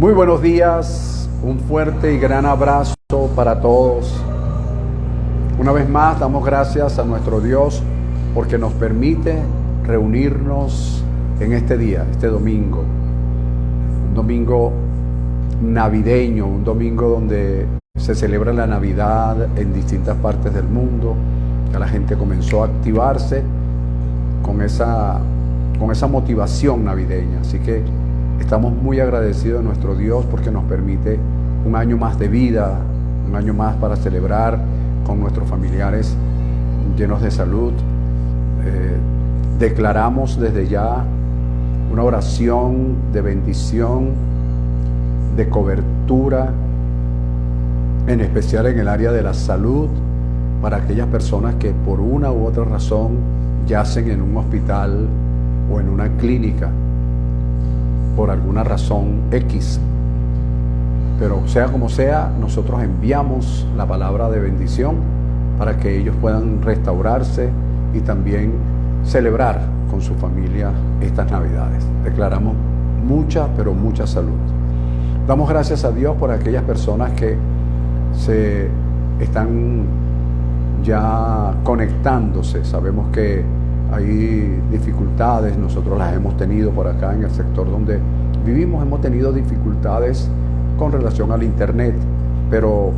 Muy buenos días, un fuerte y gran abrazo para todos. Una vez más damos gracias a nuestro Dios porque nos permite reunirnos en este día, este domingo. Un domingo navideño, un domingo donde se celebra la Navidad en distintas partes del mundo. Ya la gente comenzó a activarse con esa motivación navideña. Así que estamos muy agradecidos de nuestro Dios porque nos permite un año más de vida, un año más para celebrar con nuestros familiares llenos de salud. Declaramos desde ya una oración de bendición, de cobertura, en especial en el área de la salud, para aquellas personas que por una u otra razón yacen en un hospital o en una clínica por alguna razón X. Pero sea como sea, nosotros enviamos la palabra de bendición para que ellos puedan restaurarse y también celebrar con su familia estas Navidades. Declaramos mucha, pero mucha salud. Damos gracias a Dios por aquellas personas que se están ya conectándose. Sabemos que hay dificultades, nosotros las hemos tenido por acá en el sector donde vivimos, hemos tenido dificultades con relación al internet, pero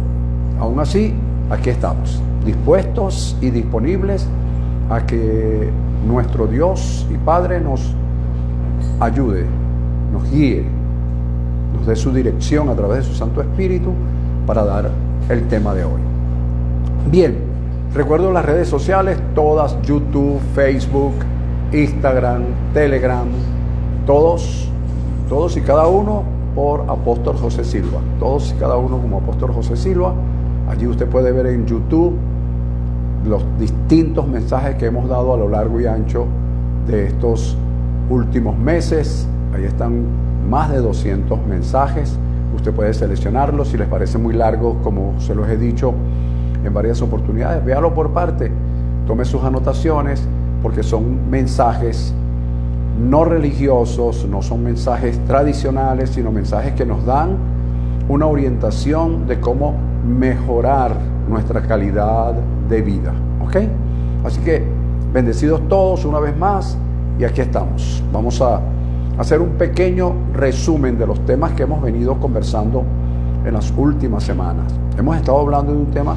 aún así aquí estamos, dispuestos y disponibles a que nuestro Dios y Padre nos ayude, nos guíe, nos dé su dirección a través de su Santo Espíritu para dar el tema de hoy. Bien, recuerdo las redes sociales, todas: YouTube, Facebook, Instagram, Telegram, todos y cada uno por Apóstol José Silva, todos y cada uno como Apóstol José Silva. Allí usted puede ver en YouTube los distintos mensajes que hemos dado a lo largo y ancho de estos últimos meses. Ahí están más de 200 mensajes. Usted puede seleccionarlos. Si les parece muy largo, como se los he dicho en varias oportunidades, véalo por parte, tome sus anotaciones, porque son mensajes no religiosos, no son mensajes tradicionales, sino mensajes que nos dan una orientación de cómo mejorar nuestra calidad de vida, ¿ok? Así que bendecidos todos una vez más, y aquí estamos. Vamos a hacer un pequeño resumen de los temas que hemos venido conversando en las últimas semanas. Hemos estado hablando de un tema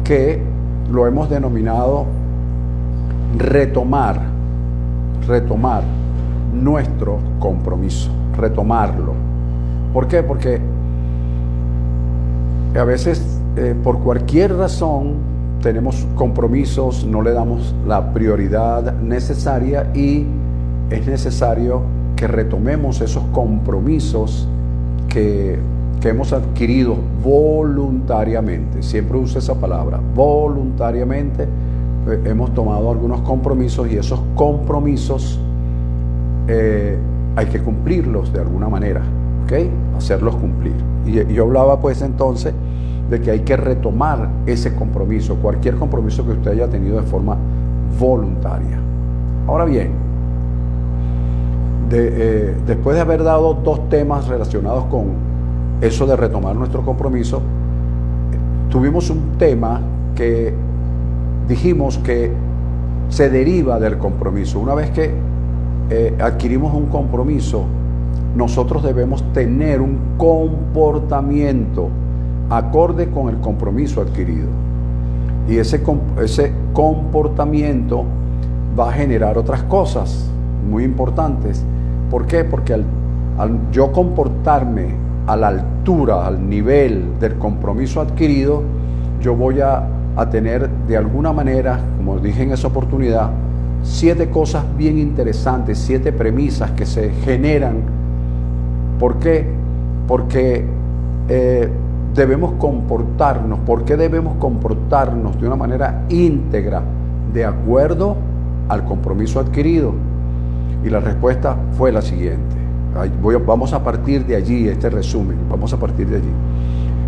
que lo hemos denominado retomar nuestro compromiso, retomarlo. ¿Por qué? Porque a veces por cualquier razón tenemos compromisos, no le damos la prioridad necesaria, y es necesario que retomemos esos compromisos que hemos adquirido voluntariamente. Siempre uso esa palabra, voluntariamente. Hemos tomado algunos compromisos, y esos compromisos hay que cumplirlos de alguna manera, ¿ok? Hacerlos cumplir. Y yo hablaba pues entonces de que hay que retomar ese compromiso, cualquier compromiso que usted haya tenido de forma voluntaria. Ahora bien, después de haber dado dos temas relacionados con eso de retomar nuestro compromiso, tuvimos un tema que dijimos que se deriva del compromiso. Una vez que adquirimos un compromiso, nosotros debemos tener un comportamiento acorde con el compromiso adquirido, y ese comportamiento va a generar otras cosas muy importantes. ¿Por qué? Porque al yo comportarme a la altura, al nivel del compromiso adquirido, yo voy a tener de alguna manera, como dije en esa oportunidad, 7 cosas bien interesantes, 7 premisas que se generan. ¿Por qué? Porque debemos comportarnos. ¿Por qué debemos comportarnos de una manera íntegra, de acuerdo al compromiso adquirido? Y la respuesta fue la siguiente. Vamos a partir de allí, este resumen, vamos a partir de allí.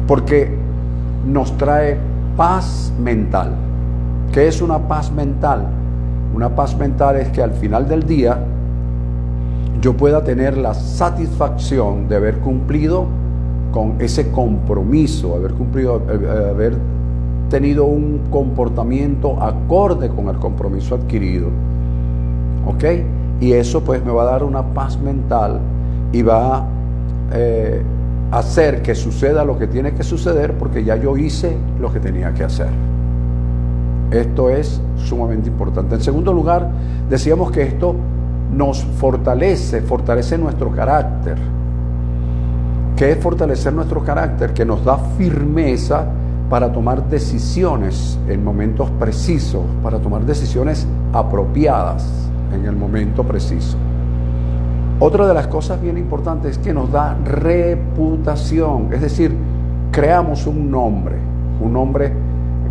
Porque nos trae paz mental. ¿Qué es una paz mental? Una paz mental es que al final del día yo pueda tener la satisfacción de haber cumplido con ese compromiso, haber tenido un comportamiento acorde con el compromiso adquirido. ¿Ok? Y eso pues me va a dar una paz mental y va a hacer que suceda lo que tiene que suceder, porque ya yo hice lo que tenía que hacer. Esto es sumamente importante. En segundo lugar, decíamos que esto nos fortalece nuestro carácter. ¿Qué es fortalecer nuestro carácter? Que nos da firmeza para tomar decisiones en momentos precisos, para tomar decisiones apropiadas en el momento preciso. Otra de las cosas bien importantes es que nos da reputación, es decir, creamos un nombre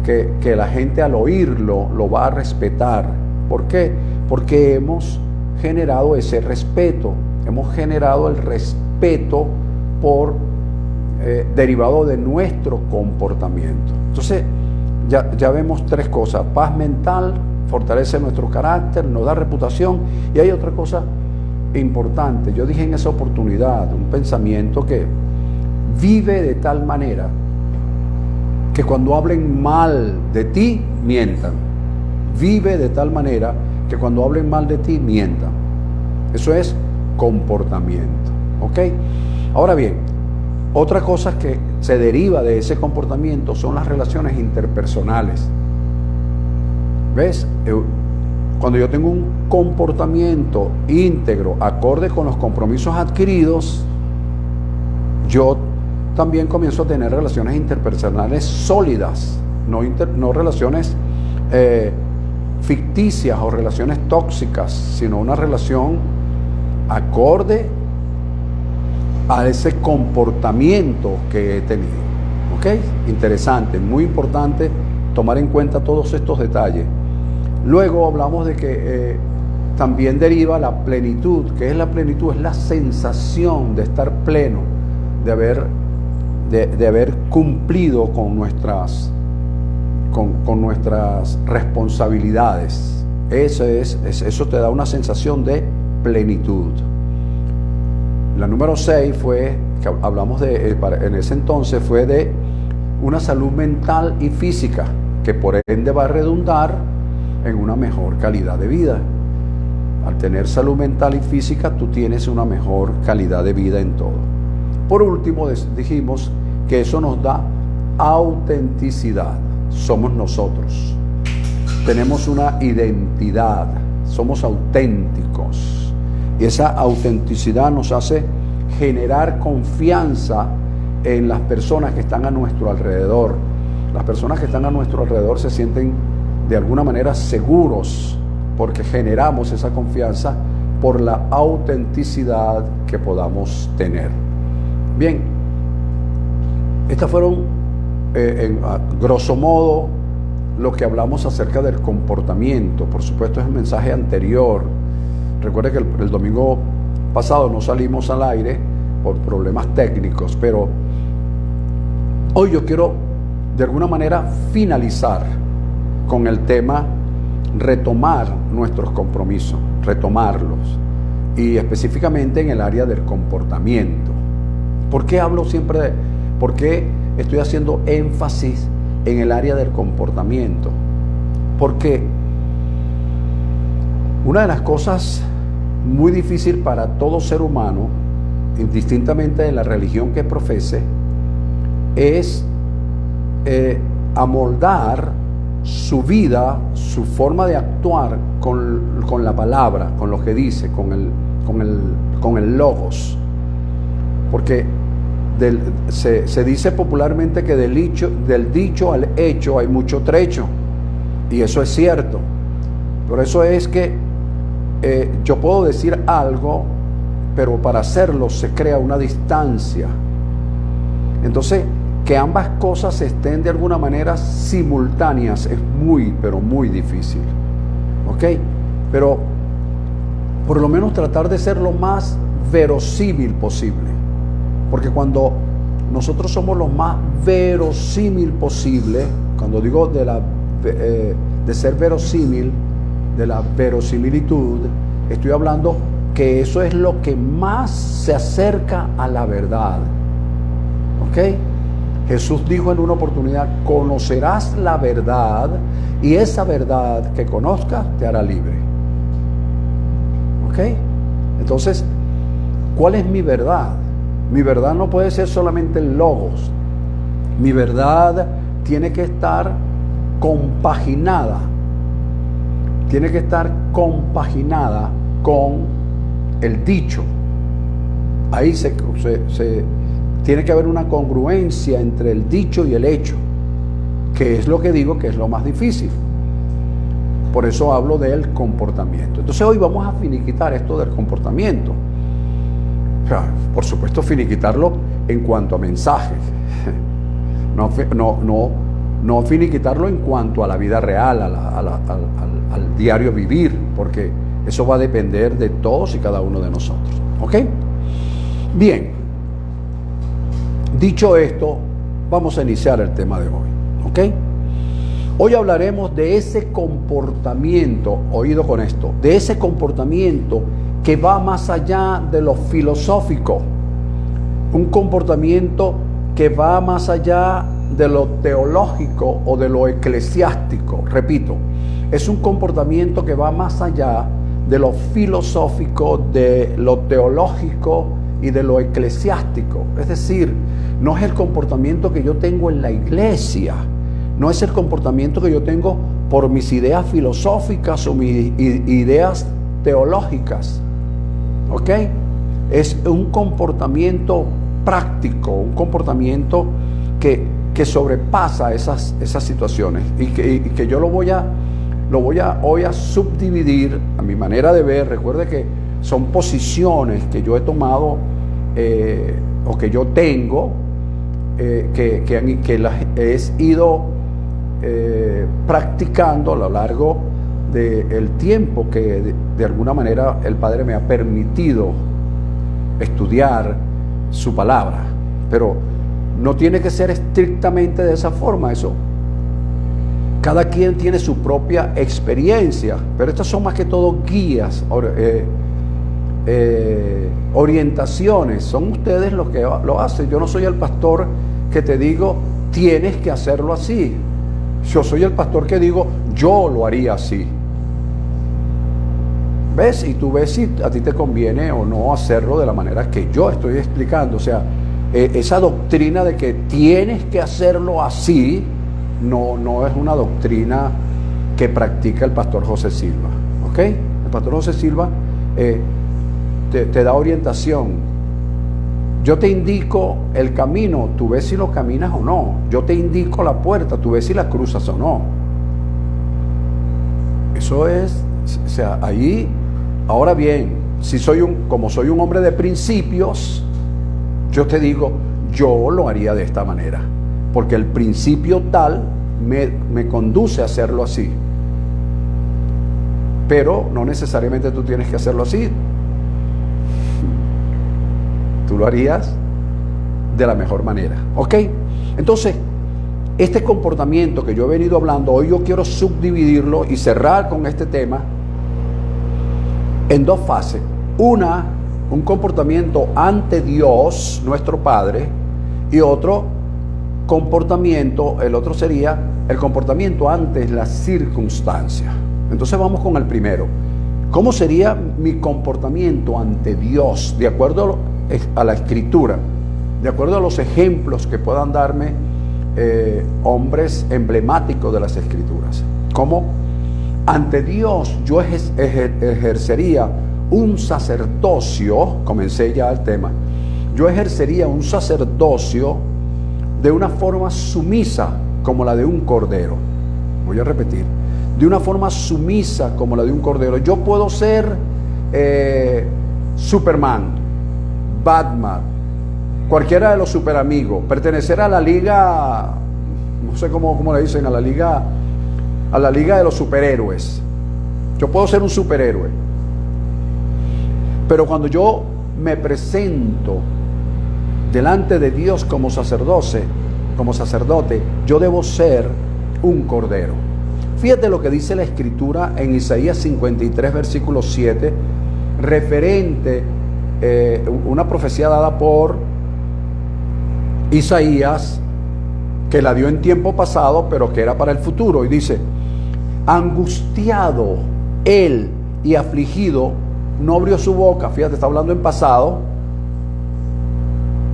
que la gente al oírlo lo va a respetar. ¿Por qué? Porque hemos generado ese respeto, hemos generado el respeto derivado de nuestro comportamiento. Entonces, ya vemos tres cosas: paz mental, fortalece nuestro carácter, nos da reputación, y hay otra cosa importante. Yo dije en esa oportunidad un pensamiento que vive de tal manera que cuando hablen mal de ti, mientan. Vive de tal manera que cuando hablen mal de ti, mientan. Eso es comportamiento. ¿Ok? Ahora bien, otra cosa que se deriva de ese comportamiento son las relaciones interpersonales. ¿Ves? Cuando yo tengo un comportamiento íntegro, acorde con los compromisos adquiridos, yo también comienzo a tener relaciones interpersonales sólidas, no relaciones ficticias o relaciones tóxicas, sino una relación acorde a ese comportamiento que he tenido. ¿Ok? Interesante, muy importante tomar en cuenta todos estos detalles. Luego hablamos de que también deriva la plenitud. ¿Qué es la plenitud? Es la sensación de estar pleno, de haber cumplido con nuestras responsabilidades. Eso te da una sensación de plenitud. La número 6 fue, que hablamos en ese entonces, fue de una salud mental y física, que por ende va a redundar en una mejor calidad de vida. Al tener salud mental y física, tú tienes una mejor calidad de vida en todo. Por último, dijimos que eso nos da autenticidad. Somos nosotros. Tenemos una identidad. Somos auténticos. Y esa autenticidad nos hace generar confianza en las personas que están a nuestro alrededor. Las personas que están a nuestro alrededor se sienten de alguna manera seguros, porque generamos esa confianza por la autenticidad que podamos tener. Bien, estas fueron a grosso modo lo que hablamos acerca del comportamiento. Por supuesto, es el mensaje anterior. Recuerde que el domingo pasado no salimos al aire por problemas técnicos, pero hoy yo quiero de alguna manera finalizar con el tema retomar nuestros compromisos, retomarlos, y específicamente en el área del comportamiento. ¿Por qué hablo siempre por qué estoy haciendo énfasis en el área del comportamiento? Porque una de las cosas muy difícil para todo ser humano, indistintamente de la religión que profese, es amoldar su vida, su forma de actuar con la palabra, con lo que dice, con el logos. Porque se dice popularmente que del dicho al hecho hay mucho trecho, y eso es cierto. Por eso es que yo puedo decir algo, pero para hacerlo se crea una distancia. Entonces, que ambas cosas estén de alguna manera simultáneas es muy, pero muy difícil. ¿Ok? Pero por lo menos tratar de ser lo más verosímil posible. Porque cuando nosotros somos lo más verosímil posible, cuando digo de ser verosímil, de la verosimilitud, estoy hablando que eso es lo que más se acerca a la verdad. ¿Ok? Jesús dijo en una oportunidad: conocerás la verdad, y esa verdad que conozcas te hará libre. ¿Ok? Entonces, ¿cuál es mi verdad? Mi verdad no puede ser solamente el logos. Mi verdad tiene que estar compaginada. Tiene que estar compaginada con el dicho. Ahí tiene que haber una congruencia entre el dicho y el hecho, que es lo que digo que es lo más difícil. Por eso hablo del comportamiento. Entonces hoy vamos a finiquitar esto del comportamiento. O sea, por supuesto, finiquitarlo en cuanto a mensajes. No finiquitarlo en cuanto a la vida real, al diario vivir, porque eso va a depender de todos y cada uno de nosotros. ¿Ok? Bien. Dicho esto, vamos a iniciar el tema de hoy. ¿Ok? Hoy hablaremos de ese comportamiento, oído con esto, de ese comportamiento que va más allá de lo filosófico. Un comportamiento que va más allá de lo teológico o de lo eclesiástico. Repito, es un comportamiento que va más allá de lo filosófico, de lo teológico y de lo eclesiástico. Es decir, no es el comportamiento que yo tengo en la iglesia, no es el comportamiento que yo tengo por mis ideas filosóficas o mis ideas teológicas. ¿Ok? Es un comportamiento práctico, un comportamiento que sobrepasa esas situaciones y que yo lo voy a hoy a subdividir a mi manera de ver. Recuerde que son posiciones que yo he tomado o que yo tengo, que las he ido practicando a lo largo del tiempo que de alguna manera el Padre me ha permitido estudiar su palabra. Pero no tiene que ser estrictamente de esa forma. Eso, cada quien tiene su propia experiencia, pero estas son más que todo guías, orientaciones. Son ustedes los que lo hacen. Yo no soy el pastor que te digo tienes que hacerlo así. Yo soy el pastor que digo yo lo haría así. ¿Ves? Y tú ves si a ti te conviene o no hacerlo de la manera que yo estoy explicando. O sea, esa doctrina de que tienes que hacerlo así no es una doctrina que practica el pastor José Silva. ¿Ok? El pastor José Silva te da orientación. Yo te indico el camino, tú ves si lo caminas o no. Yo te indico la puerta, tú ves si la cruzas o no. Eso es, o sea, ahí. Ahora bien, como soy un hombre de principios, yo te digo, yo lo haría de esta manera, porque el principio tal me conduce a hacerlo así. Pero no necesariamente tú tienes que hacerlo así. Tú lo harías de la mejor manera. ¿Ok? Entonces, este comportamiento que yo he venido hablando, hoy yo quiero subdividirlo y cerrar con este tema en dos fases. Una, un comportamiento ante Dios, nuestro Padre, y otro comportamiento, el otro sería el comportamiento ante las circunstancias. Entonces vamos con el primero. ¿Cómo sería mi comportamiento ante Dios? De acuerdo a la Escritura, de acuerdo a los ejemplos que puedan darme hombres emblemáticos de las Escrituras. ¿Cómo? Ante Dios yo ejercería un sacerdocio, comencé ya el tema, yo ejercería un sacerdocio de una forma sumisa como la de un cordero. Voy a repetir, de una forma sumisa como la de un cordero. Yo puedo ser Superman, Batman, cualquiera de los superamigos, pertenecer a la liga, no sé cómo le dicen, a la liga de los superhéroes. Yo puedo ser un superhéroe, pero cuando yo me presento delante de Dios como sacerdote, yo debo ser un cordero. Fíjate lo que dice la Escritura en Isaías 53, versículo 7, referente, una profecía dada por Isaías, que la dio en tiempo pasado, pero que era para el futuro. Y dice: angustiado él y afligido, no abrió su boca. Fíjate, está hablando en pasado,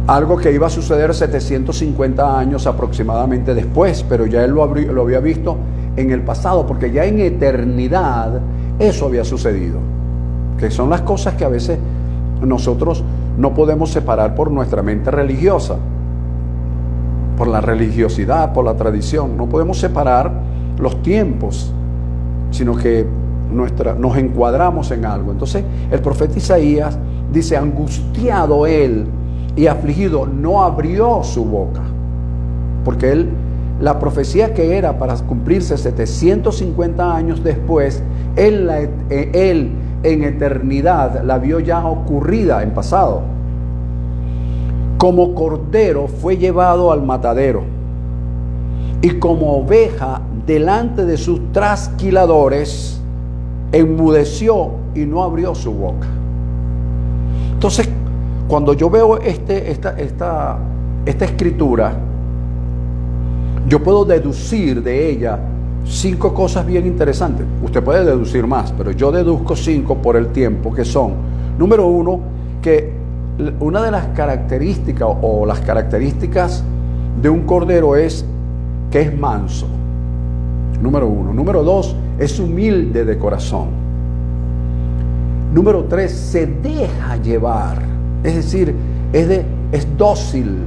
algo que iba a suceder 750 años aproximadamente después, pero ya él lo había visto en el pasado, porque ya en eternidad eso había sucedido. Que son las cosas que a veces nosotros no podemos separar por nuestra mente religiosa, por la religiosidad, por la tradición. No podemos separar los tiempos, sino que nos encuadramos en algo. Entonces el profeta Isaías dice: angustiado él y afligido, no abrió su boca. Porque la profecía que era para cumplirse 750 años después, él en eternidad la vio ya ocurrida en pasado. Como cordero fue llevado al matadero, y como oveja delante de sus trasquiladores, enmudeció y no abrió su boca. Entonces, cuando yo veo esta escritura, yo puedo deducir de ella 5 cosas bien interesantes. Usted puede deducir más, pero yo deduzco 5 por el tiempo, que son: número 1, que una de las características o las características de un cordero es que es manso. Número 1. Número 2, es humilde de corazón. Número 3, se deja llevar. Es decir, es dócil.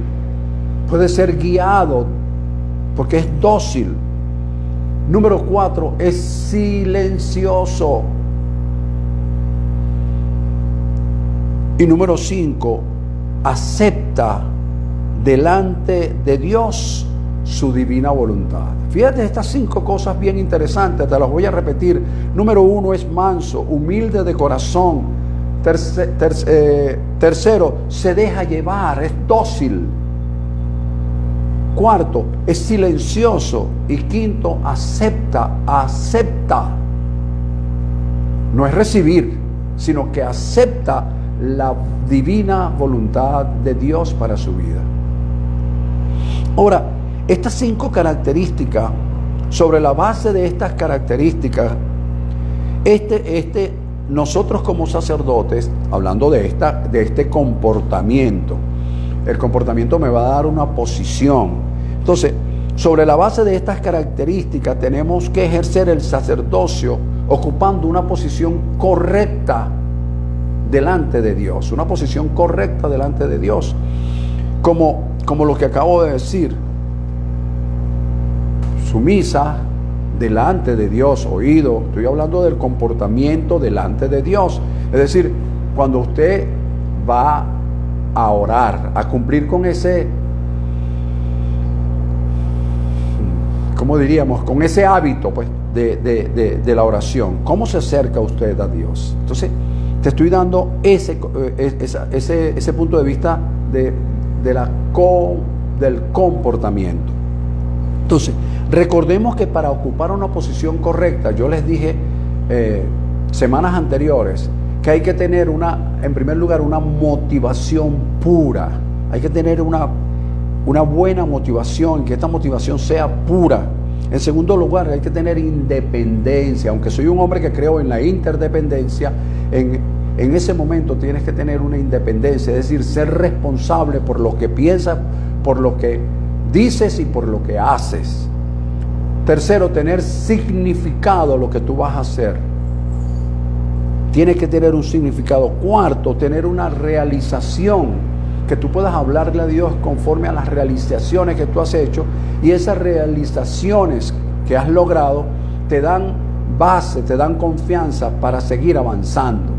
Puede ser guiado porque es dócil. Número 4, es silencioso. Y número 5, acepta delante de Dios su divina voluntad. Fíjate, estas 5 cosas bien interesantes, te las voy a repetir. Número 1, es manso, humilde de corazón. Tercero, se deja llevar, es dócil. Cuarto, es silencioso. Y quinto, acepta. No es recibir, sino que acepta la divina voluntad de Dios para su vida. Ahora, estas 5 características, sobre la base de estas características, nosotros como sacerdotes, hablando de este comportamiento, el comportamiento me va a dar una posición. Entonces, sobre la base de estas características, tenemos que ejercer el sacerdocio ocupando una posición correcta delante de Dios, una posición correcta delante de Dios, como lo que acabo de decir: sumisa delante de Dios, oído. Estoy hablando del comportamiento delante de Dios. Es decir, cuando usted va a orar, a cumplir con ese, ¿cómo diríamos? Con ese hábito, pues, de la oración. ¿Cómo se acerca usted a Dios? Entonces, te estoy dando ese punto de vista del comportamiento. Entonces, recordemos que para ocupar una posición correcta, yo les dije semanas anteriores que hay que tener en primer lugar, una motivación pura. Hay que tener una buena motivación, que esta motivación sea pura. En segundo lugar, hay que tener independencia. Aunque soy un hombre que creo en la interdependencia, en ese momento tienes que tener una independencia, es decir, ser responsable por lo que piensas, por lo que dices y por lo que haces. Tercero, tener significado lo que tú vas a hacer. Tiene que tener un significado. Cuarto, tener una realización, que tú puedas hablarle a Dios conforme a las realizaciones que tú has hecho, y esas realizaciones que has logrado te dan base, te dan confianza para seguir avanzando.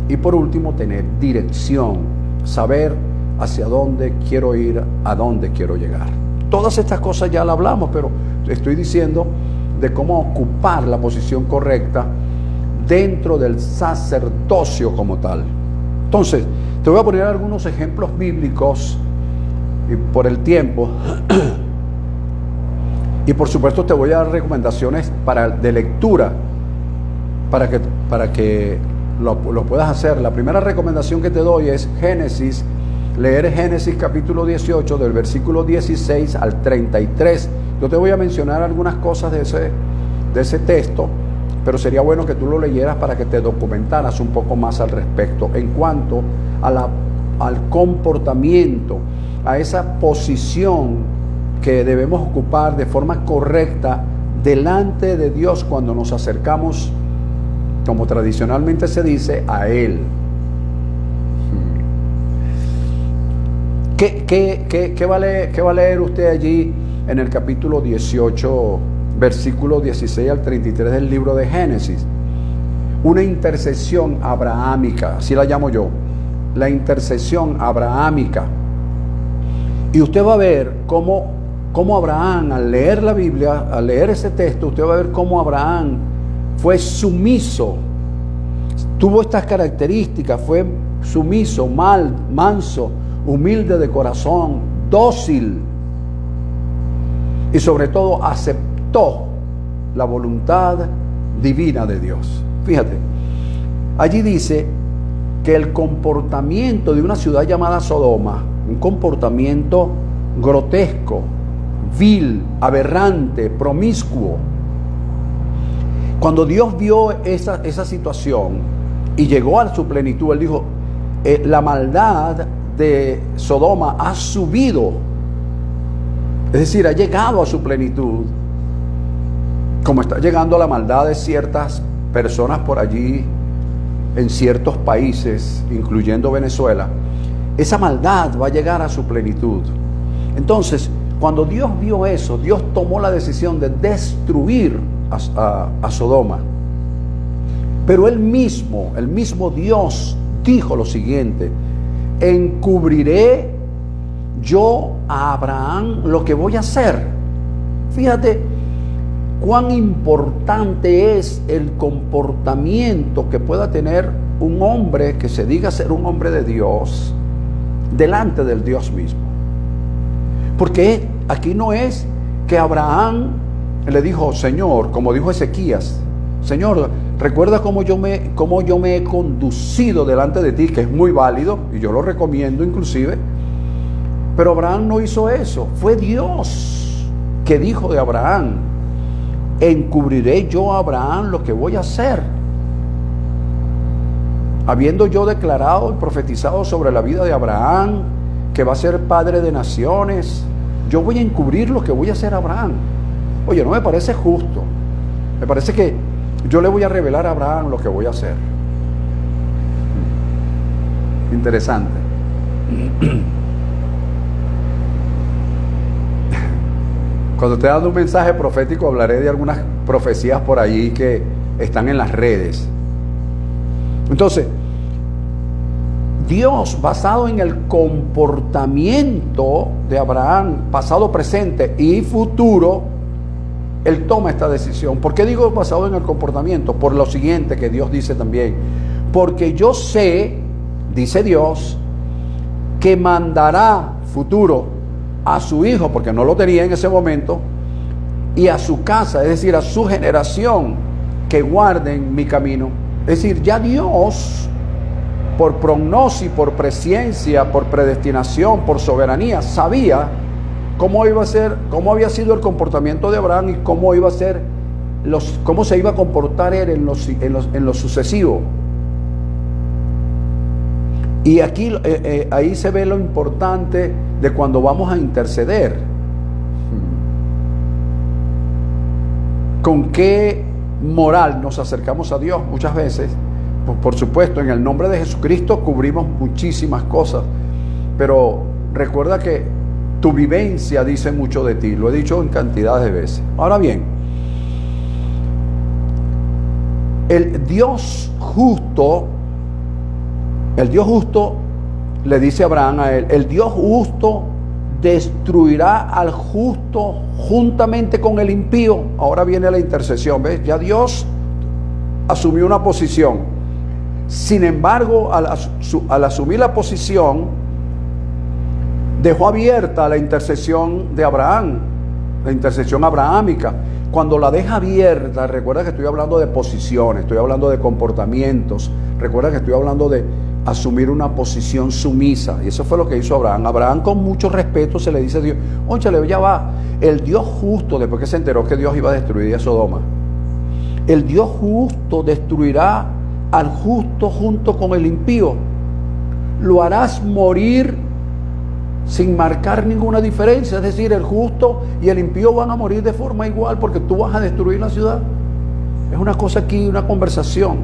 Y por último, tener dirección, saber hacia dónde quiero ir, a dónde quiero llegar. Todas estas cosas ya las hablamos, pero estoy diciendo de cómo ocupar la posición correcta dentro del sacerdocio como tal. Entonces, te voy a poner algunos ejemplos bíblicos y por el tiempo y por supuesto te voy a dar recomendaciones de lectura para que lo puedas hacer. La primera recomendación que te doy es Génesis, leer Génesis capítulo 18 del versículo 16 al 33. Yo te voy a mencionar algunas cosas de ese texto, pero sería bueno que tú lo leyeras para que te documentaras un poco más al respecto en cuanto al comportamiento, a esa posición que debemos ocupar de forma correcta delante de Dios cuando nos acercamos, como tradicionalmente se dice, a Él. ¿Qué va a leer usted allí en el capítulo 18, versículo 16 al 33 del libro de Génesis? Una intercesión abrahámica, así la llamo yo, la intercesión abrahámica. Y usted va a ver cómo Abraham, al leer la Biblia, al leer ese texto, usted va a ver cómo Abraham fue sumiso, tuvo estas características, fue sumiso, manso, humilde de corazón, dócil, y sobre todo aceptó la voluntad divina de Dios. Fíjate, allí dice que el comportamiento de una ciudad llamada Sodoma, un comportamiento grotesco, vil, aberrante, promiscuo. Cuando Dios vio esa situación y llegó a su plenitud, Él dijo, la maldad de Sodoma ha subido, es decir, ha llegado a su plenitud, como está llegando la maldad de ciertas personas por allí, en ciertos países, incluyendo Venezuela. Esa maldad va a llegar a su plenitud. Entonces, cuando Dios vio eso, Dios tomó la decisión de destruir a Sodoma. Pero el mismo Dios dijo lo siguiente: encubriré yo a Abraham lo que voy a hacer. Fíjate cuán importante es el comportamiento que pueda tener un hombre que se diga ser un hombre de Dios delante del Dios mismo. Porque aquí no es que Abraham le dijo, Señor, como dijo Ezequías, Señor, recuerda cómo yo me he conducido delante de ti, que es muy válido, y yo lo recomiendo inclusive. Pero Abraham no hizo eso. Fue Dios que dijo de Abraham, encubriré yo a Abraham lo que voy a hacer. Habiendo yo declarado y profetizado sobre la vida de Abraham, que va a ser padre de naciones, yo voy a encubrir lo que voy a hacer a Abraham. Oye, no me parece justo. Me parece que yo le voy a revelar a Abraham lo que voy a hacer. Interesante. Cuando te dando un mensaje profético, hablaré de algunas profecías por allí que están en las redes. Entonces, Dios, basado en el comportamiento de Abraham, pasado, presente y futuro, Él toma esta decisión. ¿Por qué digo basado en el comportamiento? Por lo siguiente que Dios dice también. Porque yo sé, dice Dios, que mandará futuro a su hijo, porque no lo tenía en ese momento, y a su casa, es decir, a su generación, que guarden mi camino. Es decir, ya Dios, por prognosis, por presciencia, por predestinación, por soberanía, sabía cómo iba a ser, cómo había sido el comportamiento de Abraham y cómo iba a ser, cómo se iba a comportar él en lo sucesivo. Y aquí, ahí se ve lo importante de cuando vamos a interceder. ¿Con qué moral nos acercamos a Dios? Muchas veces, pues por supuesto, en el nombre de Jesucristo cubrimos muchísimas cosas, pero recuerda que tu vivencia dice mucho de ti. Lo he dicho en cantidades de veces. Ahora bien, el Dios justo le dice a Abraham a él, el Dios justo destruirá al justo juntamente con el impío. Ahora viene la intercesión, ¿ves? Ya Dios asumió una posición. Sin embargo, al asumir la posición, dejó abierta la intercesión de Abraham, la intercesión abrahámica. cuando la deja abierta, recuerda que estoy hablando de posiciones, estoy hablando de comportamientos, recuerda que estoy hablando de asumir una posición sumisa. Y eso fue lo que hizo Abraham. Abraham, con mucho respeto, se le dice a Dios: ónchale, ya va, el Dios justo, después que se enteró que Dios iba a destruir a Sodoma, el Dios justo destruirá al justo junto con el impío. Lo harás morir sin marcar ninguna diferencia. Es decir, el justo y el impío van a morir de forma igual porque tú vas a destruir la ciudad. Es una cosa aquí, una conversación.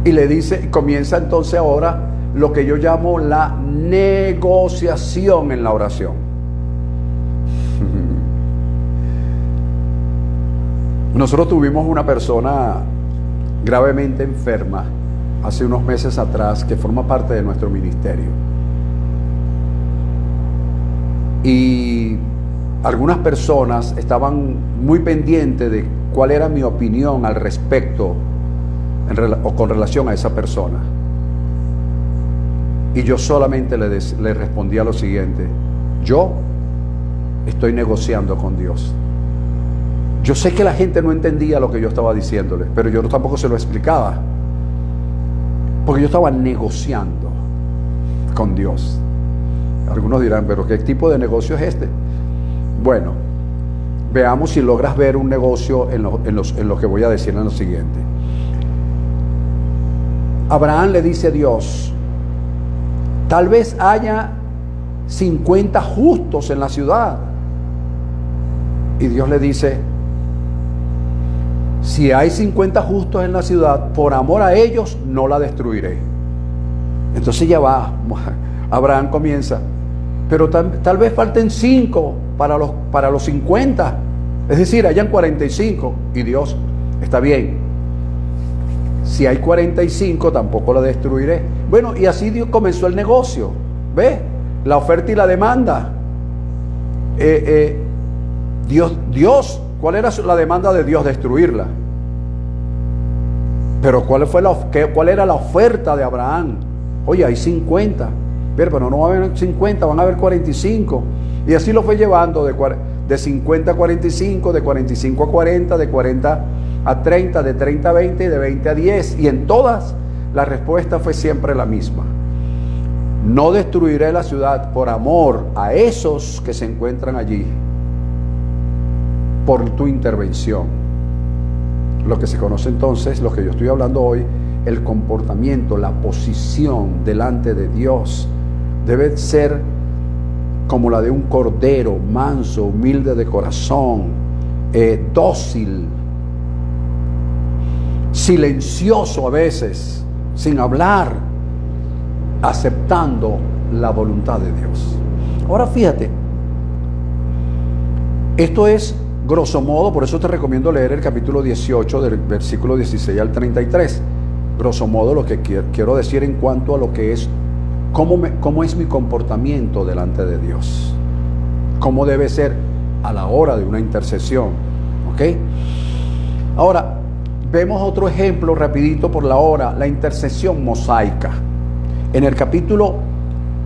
Y le dice, comienza entonces ahora lo que yo llamo la negociación en la oración. Nosotros tuvimos una persona gravemente enferma hace unos meses atrás que forma parte de nuestro ministerio. Y algunas personas estaban muy pendientes de cuál era mi opinión al respecto o con relación a esa persona. Y yo solamente le respondía lo siguiente: yo estoy negociando con Dios. Yo sé que la gente no entendía lo que yo estaba diciéndole, pero yo tampoco se lo explicaba, porque yo estaba negociando con Dios. Algunos dirán, pero ¿qué tipo de negocio es este? Bueno, veamos si logras ver un negocio en lo que voy a decir en lo siguiente. Abraham le dice a Dios: tal vez haya 50 justos en la ciudad. Y Dios le dice: si hay 50 justos en la ciudad, por amor a ellos no la destruiré. Entonces ya va, Abraham comienza: pero tal vez falten 5 para los 50, es decir, hayan 45. Y Dios: está bien, si hay 45 tampoco la destruiré. Bueno, y así Dios comenzó el negocio. ¿Ves? La oferta y la demanda. Dios, ¿cuál era la demanda de Dios? Destruirla. Pero ¿cuál era la oferta de Abraham? Oye, hay 50. Pero no va a haber 50, van a haber 45. Y así lo fue llevando de 50 a 45, de 45 a 40, de 40 a 30, de 30 a 20 y de 20 a 10. Y en todas la respuesta fue siempre la misma: no destruiré la ciudad por amor a esos que se encuentran allí, por tu intervención. Lo que se conoce entonces, lo que yo estoy hablando hoy, el comportamiento, la posición delante de Dios debe ser como la de un cordero, manso, humilde de corazón, dócil, silencioso a veces, sin hablar, aceptando la voluntad de Dios. Ahora fíjate, esto es grosso modo, por eso te recomiendo leer el capítulo 18 del versículo 16 al 33. Grosso modo lo que quiero decir en cuanto a lo que es, cómo es mi comportamiento delante de Dios, cómo debe ser a la hora de una intercesión. ¿Ok? Ahora, vemos otro ejemplo rapidito por la hora, la intercesión mosaica. En el capítulo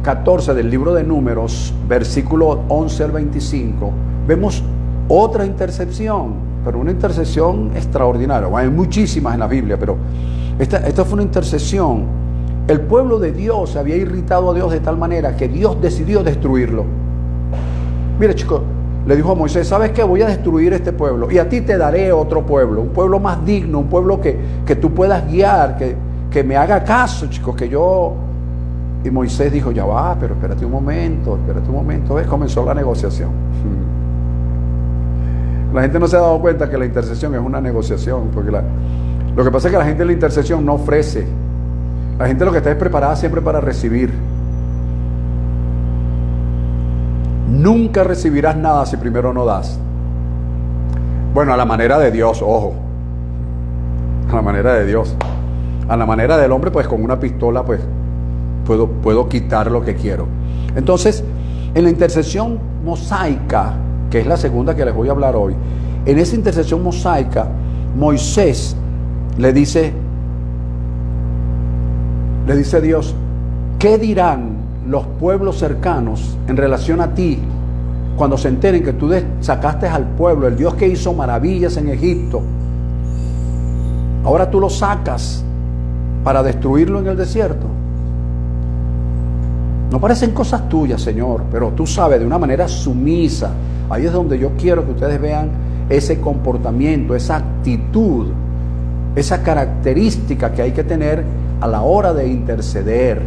14 del libro de Números, versículo 11 al 25, vemos otra intercesión, pero una intercesión extraordinaria. Bueno, hay muchísimas en la Biblia, pero esta fue una intercesión. El pueblo de Dios había irritado a Dios de tal manera que Dios decidió destruirlo. Mira, chicos, le dijo a Moisés: ¿sabes qué? Voy a destruir este pueblo y a ti te daré otro pueblo, un pueblo más digno, un pueblo que tú puedas guiar, que me haga caso, chicos, que yo... Y Moisés dijo: ya va, pero espérate un momento. ¿Ves? Comenzó la negociación. La gente no se ha dado cuenta que la intercesión es una negociación, porque lo que pasa es que la gente en la intercesión no ofrece. La gente lo que está es preparada siempre para recibir. Nunca recibirás nada si primero no das. Bueno, a la manera de Dios, ojo. A la manera de Dios. A la manera del hombre, pues con una pistola, pues puedo quitar lo que quiero. Entonces, en la intercesión mosaica, que es la segunda que les voy a hablar hoy, en esa intercesión mosaica, Moisés le dice a Dios: ¿qué dirán los pueblos cercanos en relación a ti cuando se enteren que tú sacaste al pueblo, el Dios que hizo maravillas en Egipto, ahora tú lo sacas para destruirlo en el desierto. No parecen cosas tuyas, Señor, pero tú sabes, de una manera sumisa. Ahí es donde yo quiero que ustedes vean ese comportamiento, esa actitud, esa característica que hay que tener a la hora de interceder.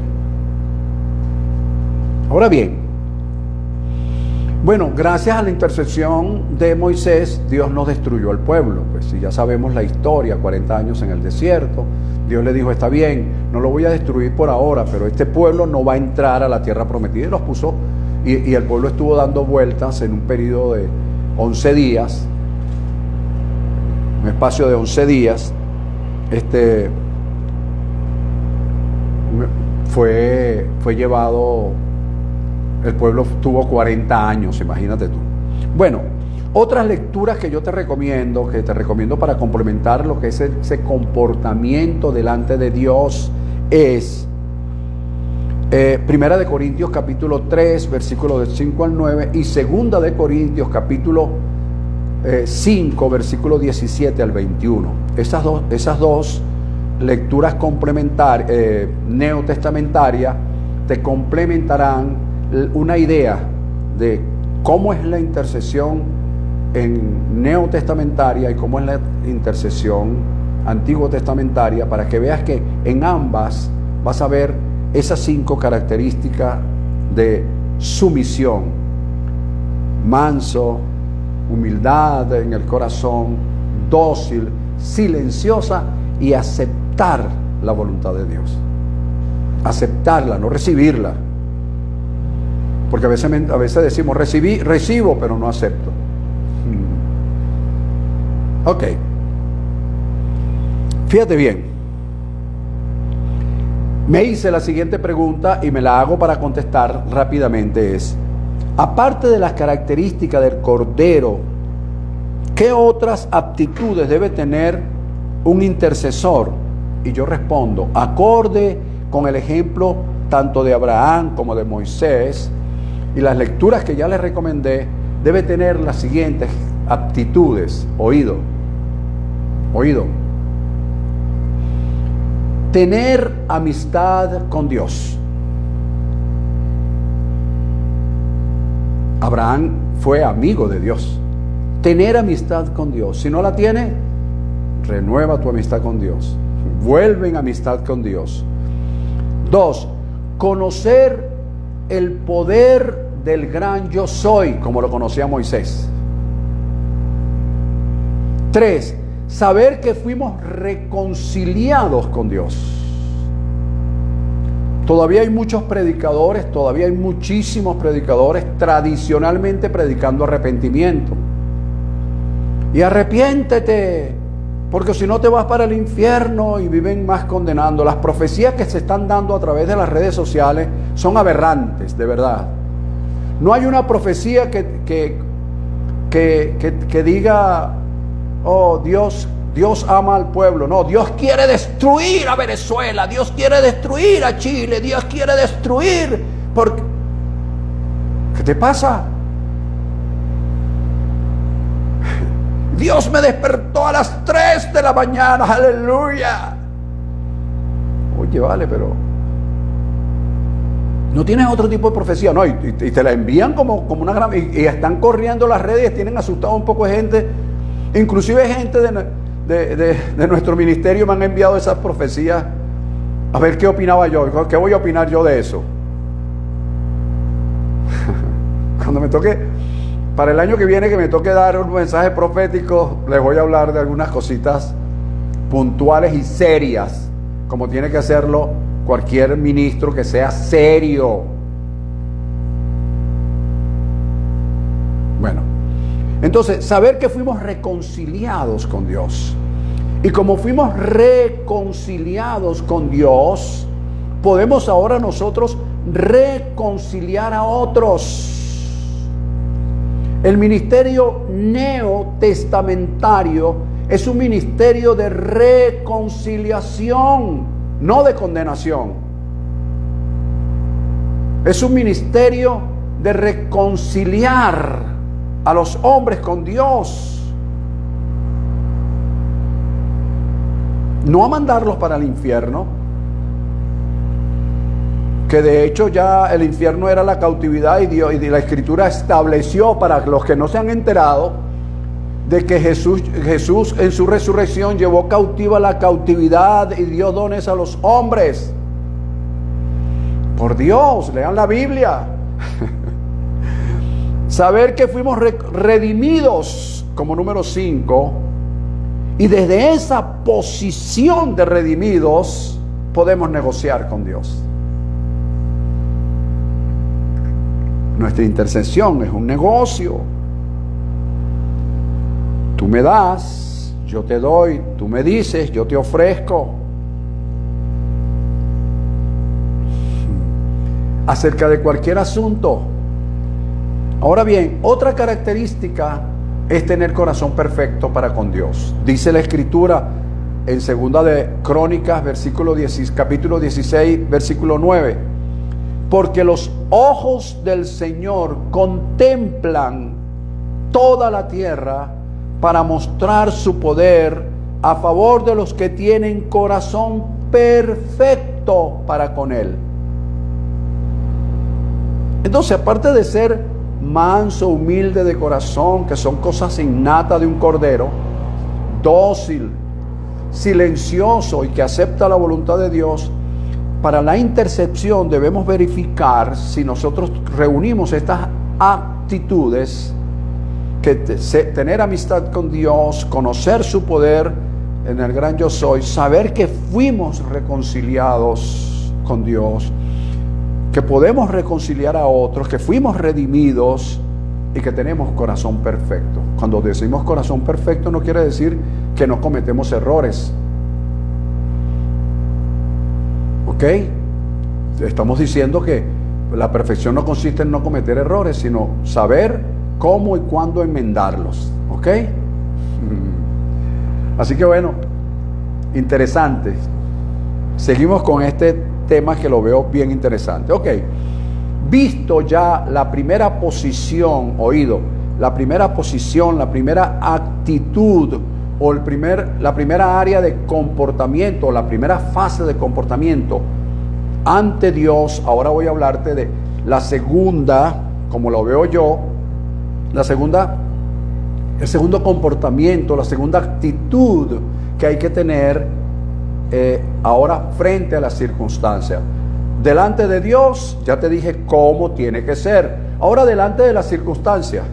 Ahora bien, bueno, gracias a la intercesión de Moisés, Dios no destruyó al pueblo. Pues si ya sabemos la historia, 40 años en el desierto, Dios le dijo, está bien, no lo voy a destruir por ahora, pero este pueblo no va a entrar a la tierra prometida. Y los puso, y el pueblo estuvo dando vueltas en un periodo de 11 días, un espacio de 11 días, fue llevado, el pueblo tuvo 40 años, imagínate tú. Bueno, otras lecturas que yo te recomiendo para complementar lo que es ese comportamiento delante de Dios es Primera de Corintios capítulo 3, versículos del 5 al 9 y Segunda de Corintios capítulo 5, versículo 17 al 21. Esas dos lecturas complementarias, neotestamentarias, te complementarán una idea de cómo es la intercesión en neotestamentaria y cómo es la intercesión antiguo testamentaria, para que veas que en ambas vas a ver esas 5 características de sumisión: manso, humildad en el corazón, dócil, silenciosa y aceptar la voluntad de Dios. Aceptarla, no recibirla. Porque a veces decimos recibo, pero no acepto. Ok. Fíjate bien. Me hice la siguiente pregunta y me la hago para contestar rápidamente. Es, aparte de las características del Cordero, ¿qué otras aptitudes debe tener un intercesor? Y yo respondo, acorde con el ejemplo tanto de Abraham como de Moisés y las lecturas que ya les recomendé, debe tener las siguientes aptitudes. Oído. Tener amistad con Dios. Abraham fue amigo de Dios. Tener amistad con Dios. Si no la tiene, renueva tu amistad con Dios. Vuelve en amistad con Dios. 2. Conocer el poder del gran yo soy, como lo conocía Moisés. 3. Saber que fuimos reconciliados con Dios. Todavía hay muchos predicadores, todavía hay muchísimos predicadores tradicionalmente predicando arrepentimiento. Y arrepiéntete, porque si no te vas para el infierno, y viven más condenando. Las profecías que se están dando a través de las redes sociales son aberrantes, de verdad. No hay una profecía que diga, oh, Dios ama al pueblo. No, Dios quiere destruir a Venezuela, Dios quiere destruir a Chile, Dios quiere destruir. ¿Qué te pasa? Dios me despertó a las 3 de la mañana, aleluya. Oye, vale, pero no tienes otro tipo de profecía, no, y te la envían como una gran, y están corriendo las redes, tienen asustado un poco de gente, inclusive gente de nuestro ministerio me han enviado esas profecías a ver qué opinaba yo, qué voy a opinar yo de eso. Cuando me toque, para el año que viene, que me toque dar un mensaje profético, les voy a hablar de algunas cositas puntuales y serias, como tiene que hacerlo cualquier ministro que sea serio. Bueno, entonces, saber que fuimos reconciliados con Dios. Y como fuimos reconciliados con Dios, podemos ahora nosotros reconciliar a otros. El ministerio neotestamentario es un ministerio de reconciliación, no de condenación. Es un ministerio de reconciliar a los hombres con Dios. No a mandarlos para el infierno, que de hecho ya el infierno era la cautividad y la Escritura estableció, para los que no se han enterado, de que Jesús en su resurrección llevó cautiva la cautividad y dio dones a los hombres. Por Dios, lean la Biblia. Saber que fuimos redimidos como número 5, y desde esa posición de redimidos podemos negociar con Dios. Nuestra intercesión es un negocio. Tú me das, yo te doy. Tú me dices, yo te ofrezco. Acerca de cualquier asunto. Ahora bien, otra característica es tener corazón perfecto para con Dios. Dice la Escritura en Segunda de Crónicas, capítulo 16, versículo 9. Porque los ojos del Señor contemplan toda la tierra para mostrar su poder a favor de los que tienen corazón perfecto para con Él. Entonces, aparte de ser manso, humilde de corazón, que son cosas innatas de un cordero, dócil, silencioso y que acepta la voluntad de Dios, para la intercesión debemos verificar si nosotros reunimos estas actitudes, que tener amistad con Dios, conocer su poder en el gran yo soy, saber que fuimos reconciliados con Dios, que podemos reconciliar a otros, que fuimos redimidos y que tenemos corazón perfecto. Cuando decimos corazón perfecto no quiere decir que no cometemos errores. ¿Ok? Estamos diciendo que la perfección no consiste en no cometer errores, sino saber cómo y cuándo enmendarlos. ¿Ok? Así que bueno, interesante. Seguimos con este tema que lo veo bien interesante. Ok, visto ya la primera posición, la primera posición, la primera actitud o la primera área de comportamiento, la primera fase de comportamiento ante Dios, ahora voy a hablarte de la segunda, como lo veo yo, el segundo comportamiento, la segunda actitud que hay que tener ahora frente a las circunstancias. Delante de Dios, ya te dije cómo tiene que ser. Ahora delante de las circunstancias.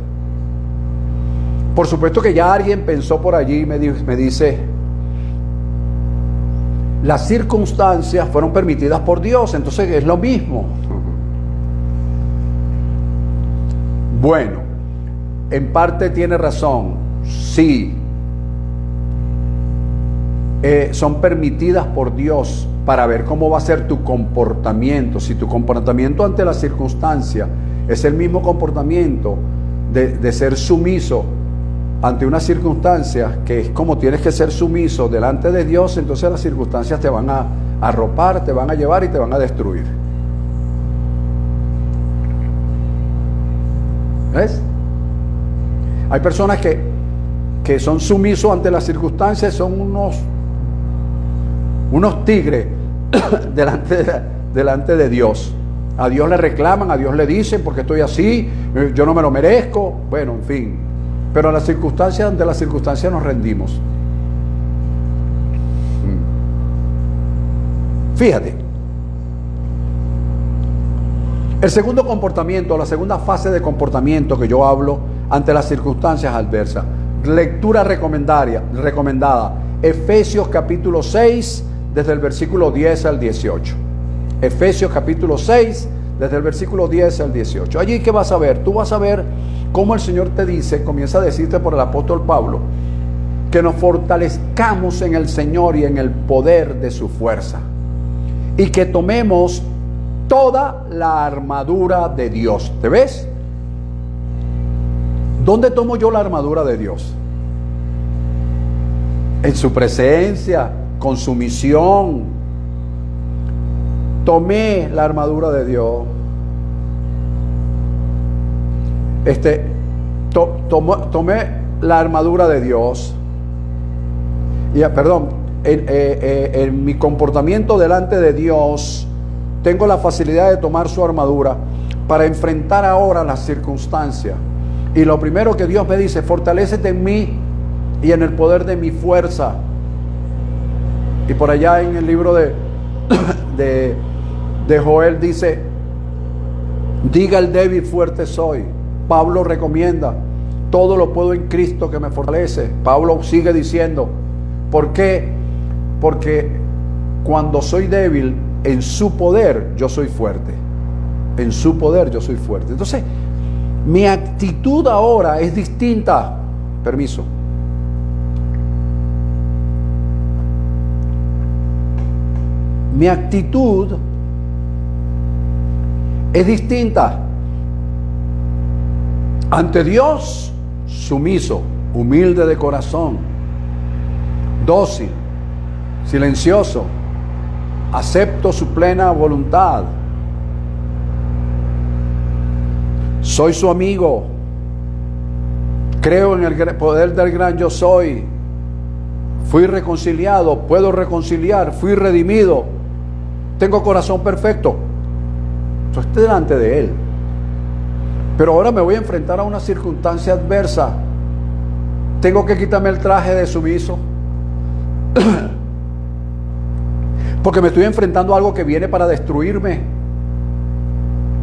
Por supuesto que ya alguien pensó por allí y me dice, las circunstancias fueron permitidas por Dios, entonces es lo mismo. Bueno, en parte tiene razón, sí. Son permitidas por Dios para ver cómo va a ser tu comportamiento. Si tu comportamiento ante la circunstancia es el mismo comportamiento de ser sumiso ante una circunstancia, que es como tienes que ser sumiso delante de Dios, entonces las circunstancias te van a arropar, te van a llevar y te van a destruir. ¿Ves? Hay personas que son sumisos ante las circunstancias, son unos tigres delante de Dios. A Dios le reclaman, a Dios le dicen, porque estoy así, yo no me lo merezco, bueno, en fin. Pero ante las circunstancias nos rendimos. Fíjate, el segundo comportamiento, la segunda fase de comportamiento que yo hablo ante las circunstancias adversas, lectura recomendada, Efesios capítulo 6, desde el versículo 10 al 18. Efesios capítulo 6, desde el versículo 10 al 18. Allí, ¿qué vas a ver? Tú vas a ver cómo el Señor te dice, comienza a decirte por el apóstol Pablo, que nos fortalezcamos en el Señor y en el poder de su fuerza, y que tomemos toda la armadura de Dios. ¿Te ves? ¿Dónde tomo yo la armadura de Dios? En su presencia, con su misión. Tomé la armadura de Dios. tomé la armadura de Dios. Y, en mi comportamiento delante de Dios, tengo la facilidad de tomar su armadura para enfrentar ahora las circunstancias. Y lo primero que Dios me dice: fortalécete en mí y en el poder de mi fuerza. Y por allá en el libro de Joel dice: diga el débil, fuerte soy. Pablo recomienda: todo lo puedo en Cristo que me fortalece. Pablo sigue diciendo: ¿por qué? Porque cuando soy débil, en su poder yo soy fuerte. En su poder yo soy fuerte. Entonces, mi actitud ahora es distinta. Permiso. Mi actitud es distinta. Ante Dios, sumiso, humilde de corazón, dócil, silencioso, acepto su plena voluntad. Soy su amigo. Creo en el poder del gran yo soy. Fui reconciliado, puedo reconciliar, fui redimido. Tengo corazón perfecto. Yo estoy delante de Él. Pero ahora me voy a enfrentar a una circunstancia adversa. Tengo que quitarme el traje de sumiso. Porque me estoy enfrentando a algo que viene para destruirme.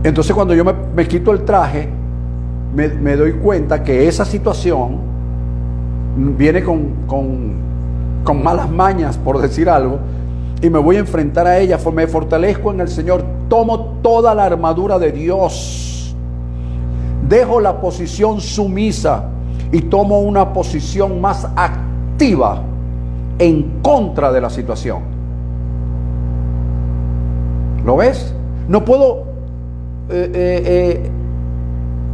Entonces cuando yo me quito el traje, me doy cuenta que esa situación viene con malas mañas, por decir algo, y me voy a enfrentar a ella. Me fortalezco en el Señor, tomo toda la armadura de Dios, dejo la posición sumisa y tomo una posición más activa en contra de la situación. ¿Lo ves? No puedo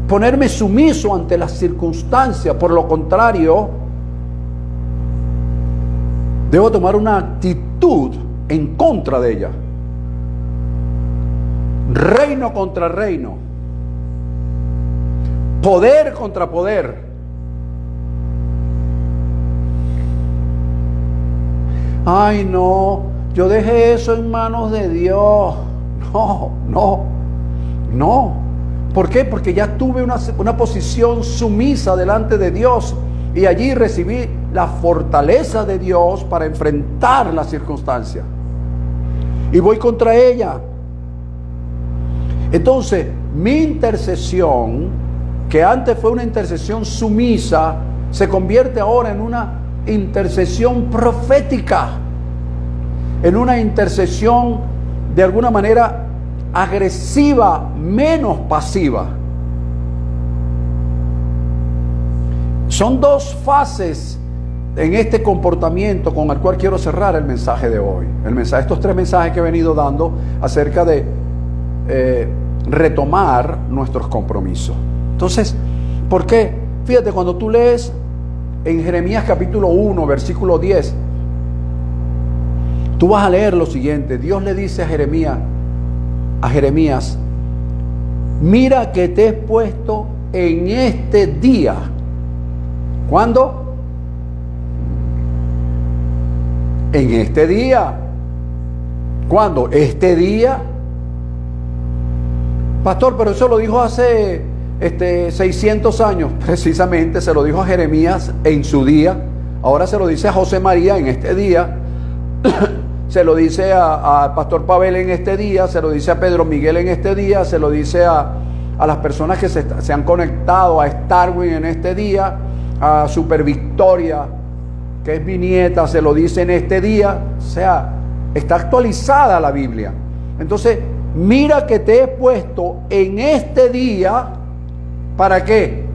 ponerme sumiso ante las circunstancias. Por lo contrario, debo tomar una actitud en contra de ella. Reino contra reino, poder contra poder. Ay, no, yo dejé eso en manos de Dios. No. ¿Por qué? Porque ya tuve una posición sumisa delante de Dios y allí recibí la fortaleza de Dios para enfrentar la circunstancia. Y voy contra ella. Entonces, mi intercesión, que antes fue una intercesión sumisa, se convierte ahora en una intercesión profética, en una intercesión de alguna manera agresiva, menos pasiva. Son dos fases en este comportamiento con el cual quiero cerrar el mensaje de hoy. Estos 3 mensajes que he venido dando acerca de retomar nuestros compromisos. Entonces, ¿por qué? Fíjate, cuando tú lees en Jeremías capítulo 1, versículo 10, tú vas a leer lo siguiente. Dios le dice a Jeremías: mira que te he puesto en este día. ¿Cuándo? En este día. ¿Cuándo? Este día. Pastor, pero eso lo dijo hace 600 años. Precisamente se lo dijo a Jeremías en su día. Ahora se lo dice a José María en este día. Se lo dice a Pastor Pavel en este día. Se lo dice a Pedro Miguel en este día. Se lo dice a las personas que se han conectado a Starwin en este día. A Super Victoria, que es mi nieta, se lo dice en este día. O sea, está actualizada la Biblia. Entonces, mira que te he puesto en este día. ¿Para qué?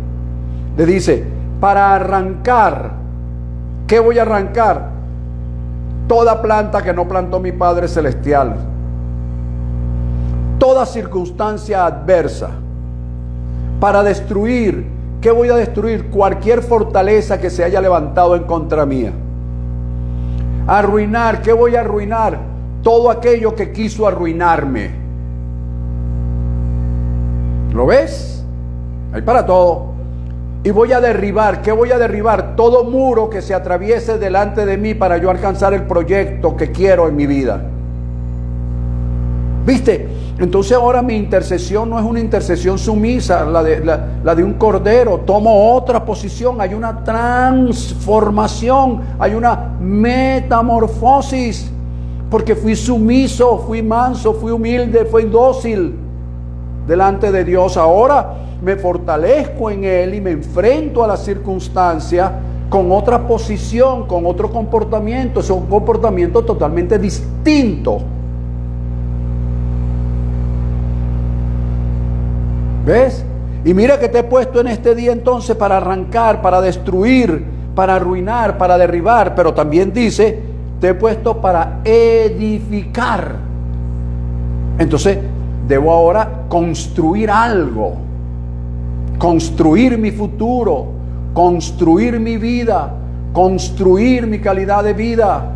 Le dice: para arrancar. ¿Qué voy a arrancar? Toda planta que no plantó mi Padre Celestial. Toda circunstancia adversa. Para destruir. ¿Qué voy a destruir? Cualquier fortaleza que se haya levantado en contra mía. Arruinar. ¿Qué voy a arruinar? Todo aquello que quiso arruinarme. ¿Lo ves? Hay para todo. Y voy a derribar, ¿qué voy a derribar? Todo muro que se atraviese delante de mí para yo alcanzar el proyecto que quiero en mi vida. ¿Viste? Entonces ahora mi intercesión no es una intercesión sumisa, la de un cordero. Tomo otra posición, hay una transformación, hay una metamorfosis. Porque fui sumiso, fui manso, fui humilde, fui dócil delante de Dios. Ahora me fortalezco en Él y me enfrento a la circunstancia con otra posición, con otro comportamiento. Es un comportamiento totalmente distinto. ¿Ves? Y mira que te he puesto en este día entonces para arrancar, para destruir, para arruinar, para derribar. Pero también dice, te he puesto para edificar. Entonces, debo ahora construir algo. Construir mi futuro. Construir mi vida. Construir mi calidad de vida.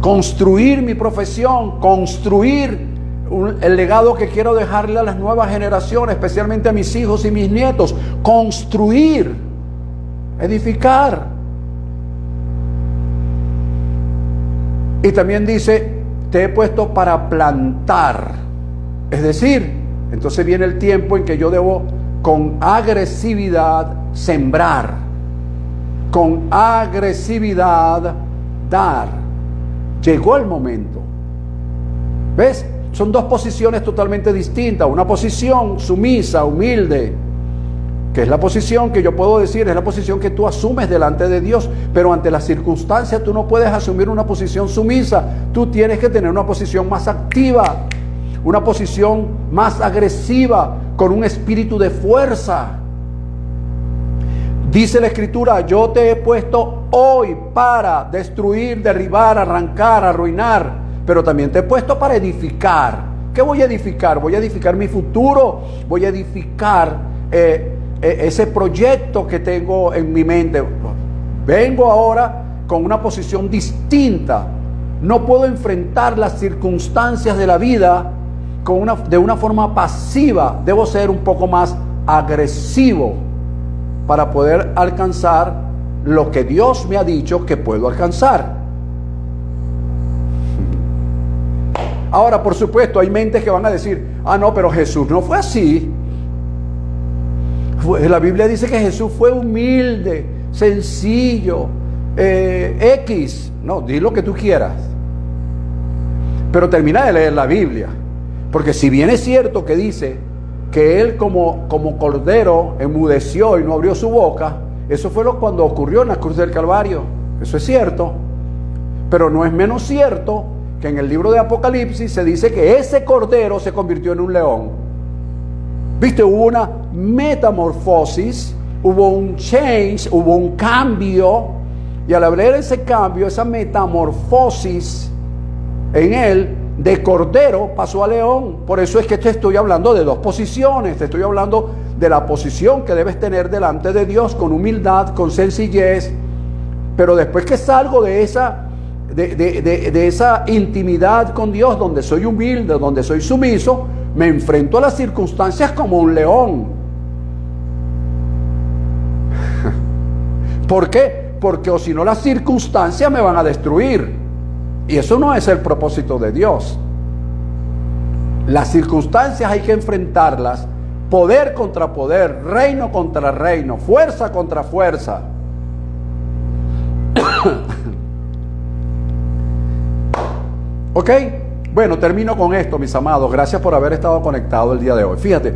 Construir mi profesión. Construir el legado que quiero dejarle a las nuevas generaciones, especialmente a mis hijos y mis nietos. Construir, edificar. Y también dice, te he puesto para plantar. Es decir, entonces viene el tiempo en que yo debo con agresividad sembrar, con agresividad dar. Llegó el momento. ¿Ves? Son dos posiciones totalmente distintas. Una posición sumisa, humilde, que es la posición que yo puedo decir, es la posición que tú asumes delante de Dios, pero ante las circunstancias tú no puedes asumir una posición sumisa. Tú tienes que tener una posición más activa, una posición más agresiva, con un espíritu de fuerza. Dice la Escritura, yo te he puesto hoy para destruir, derribar, arrancar, arruinar, pero también te he puesto para edificar. ¿Qué voy a edificar? Voy a edificar mi futuro, voy a edificar ese proyecto que tengo en mi mente. Vengo ahora con una posición distinta. No puedo enfrentar las circunstancias de la vida de una forma pasiva. Debo ser un poco más agresivo para poder alcanzar lo que Dios me ha dicho que puedo alcanzar. Ahora, por supuesto, hay mentes que van a decir, no, pero Jesús no fue así. La Biblia dice que Jesús fue humilde, sencillo, no, di lo que tú quieras. Pero termina de leer la Biblia. Porque si bien es cierto que dice que Él como cordero enmudeció y no abrió su boca, eso fue cuando ocurrió en la cruz del Calvario. Eso es cierto. Pero no es menos cierto que en el libro de Apocalipsis se dice que ese cordero se convirtió en un león. ¿Viste? Hubo una metamorfosis, hubo un change, hubo un cambio, y al haber ese cambio, esa metamorfosis en él, de cordero pasó a león. Por eso es que te estoy hablando de dos posiciones. Te estoy hablando de la posición que debes tener delante de Dios con humildad, con sencillez, pero después que salgo de esa intimidad con Dios, donde soy humilde, donde soy sumiso, me enfrento a las circunstancias como un león. ¿Por qué? Porque o si no, las circunstancias me van a destruir, y eso no es el propósito de Dios. Las circunstancias hay que enfrentarlas, poder contra poder, reino contra reino, fuerza contra fuerza. ¿Ok? Bueno, termino con esto, mis amados. Gracias por haber estado conectado el día de hoy. Fíjate,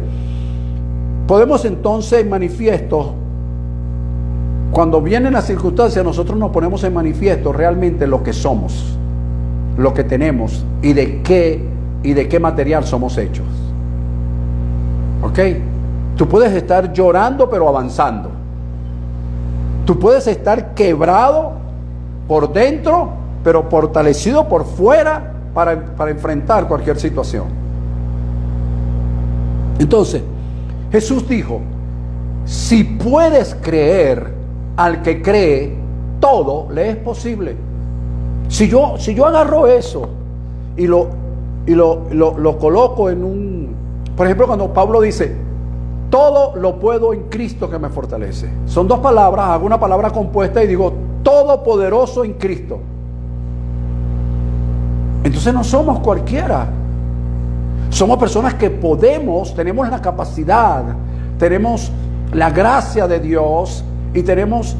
podemos entonces en manifiesto, cuando vienen las circunstancias, nosotros nos ponemos en manifiesto realmente lo que somos, lo que tenemos y de qué material somos hechos. ¿Ok? Tú puedes estar llorando pero avanzando. Tú puedes estar quebrado por dentro pero fortalecido por fuera para enfrentar cualquier situación. Entonces, Jesús dijo, si puedes creer, al que cree, todo le es posible. Si yo agarro eso y lo coloco en Por ejemplo, cuando Pablo dice, todo lo puedo en Cristo que me fortalece. Son dos palabras, hago una palabra compuesta y digo, todopoderoso en Cristo. Entonces no somos cualquiera. Somos personas que tenemos la capacidad, tenemos la gracia de Dios y tenemos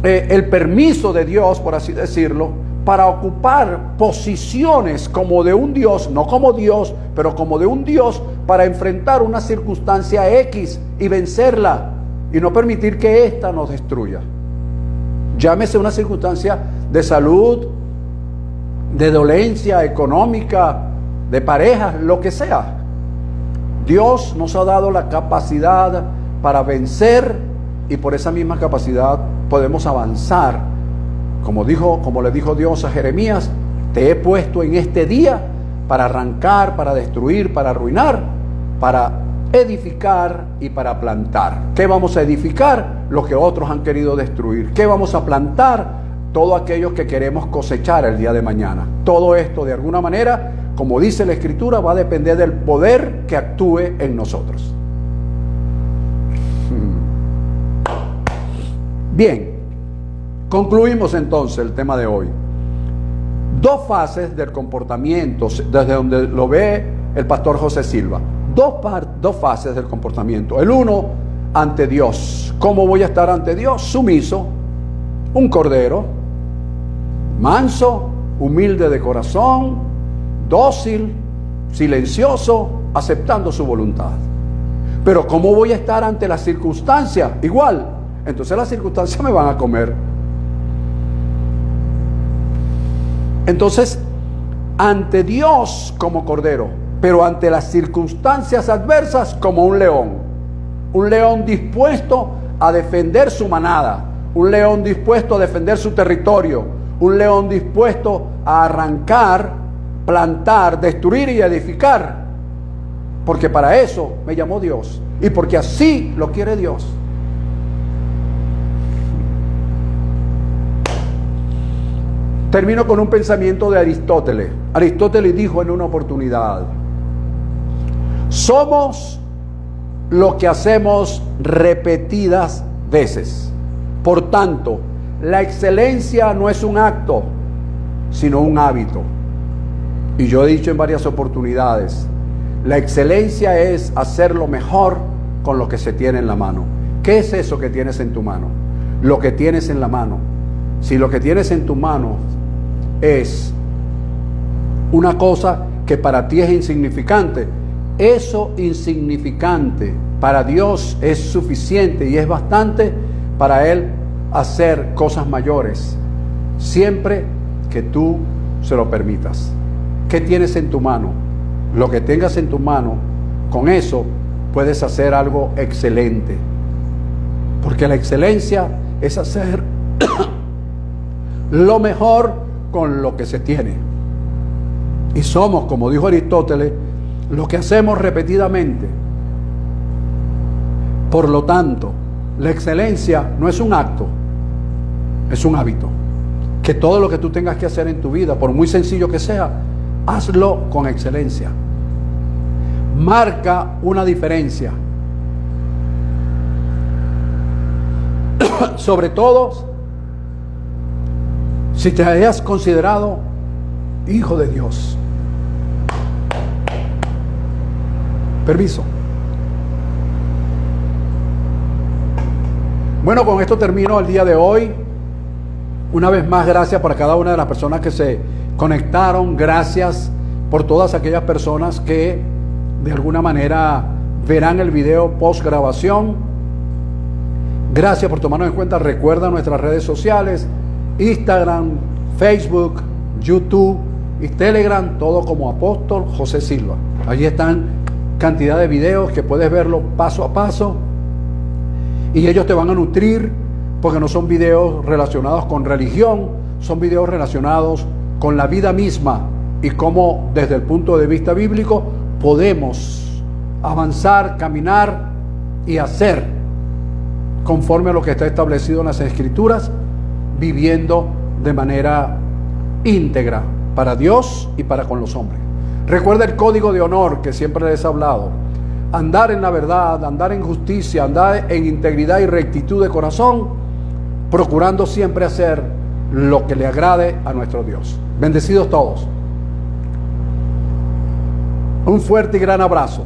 el permiso de Dios, por así decirlo, para ocupar posiciones como de un Dios, no como Dios, pero como de un Dios, para enfrentar una circunstancia X y vencerla y no permitir que ésta nos destruya. Llámese una circunstancia de salud, de dolencia económica, de pareja, lo que sea. Dios nos ha dado la capacidad para vencer y por esa misma capacidad podemos avanzar. Como le dijo Dios a Jeremías, te he puesto en este día para arrancar, para destruir, para arruinar, para edificar y para plantar. ¿Qué vamos a edificar? Lo que otros han querido destruir. ¿Qué vamos a plantar? Todo aquello que queremos cosechar el día de mañana. Todo esto, de alguna manera, como dice la Escritura, va a depender del poder que actúe en nosotros. Bien, concluimos entonces el tema de hoy. Dos fases del comportamiento, desde donde lo ve el pastor José Silva. Dos fases del comportamiento. El uno, ante Dios. ¿Cómo voy a estar ante Dios? Sumiso, un cordero, manso, humilde de corazón, dócil, silencioso, aceptando su voluntad. Pero ¿cómo voy a estar ante las circunstancias? Igual. Entonces las circunstancias me van a comer. Entonces, ante Dios como cordero, pero ante las circunstancias adversas como un león dispuesto a defender su manada, un león dispuesto a defender su territorio, un león dispuesto a arrancar, plantar, destruir y edificar, porque para eso me llamó Dios y porque así lo quiere Dios. Termino con un pensamiento de Aristóteles. Aristóteles dijo en una oportunidad: somos lo que hacemos repetidas veces. Por tanto, la excelencia no es un acto, sino un hábito. Y yo he dicho en varias oportunidades, la excelencia es hacer lo mejor con lo que se tiene en la mano. ¿Qué es eso que tienes en tu mano? Lo que tienes en la mano. Si lo que tienes en tu mano es una cosa que para ti es insignificante, eso insignificante para Dios es suficiente y es bastante para Él hacer cosas mayores, siempre que tú se lo permitas. ¿Qué tienes en tu mano? Lo que tengas en tu mano, con eso puedes hacer algo excelente, porque la excelencia es hacer lo mejor con lo que se tiene. Y somos, como dijo Aristóteles, lo que hacemos repetidamente. Por lo tanto, la excelencia no es un acto, es un hábito. Que todo lo que tú tengas que hacer en tu vida, por muy sencillo que sea, hazlo con excelencia. Marca una diferencia. Sobre todo, si te hayas considerado hijo de Dios. Permiso. Bueno, con esto termino el día de hoy. Una vez más, gracias para cada una de las personas que se conectaron. Gracias por todas aquellas personas que de alguna manera verán el video post grabación. Gracias por tomarnos en cuenta. Recuerda nuestras redes sociales: Instagram, Facebook, YouTube y Telegram, todo como Apóstol José Silva. Allí están cantidad de videos que puedes verlo paso a paso y ellos te van a nutrir, porque no son videos relacionados con religión, son videos relacionados con la vida misma y cómo desde el punto de vista bíblico podemos avanzar, caminar y hacer conforme a lo que está establecido en las Escrituras, viviendo de manera íntegra para Dios y para con los hombres. Recuerda el código de honor que siempre les he hablado. andar en la verdad, andar en justicia, andar en integridad y rectitud de corazón, procurando siempre hacer lo que le agrade a nuestro Dios. Bendecidos todos. Un fuerte y gran abrazo.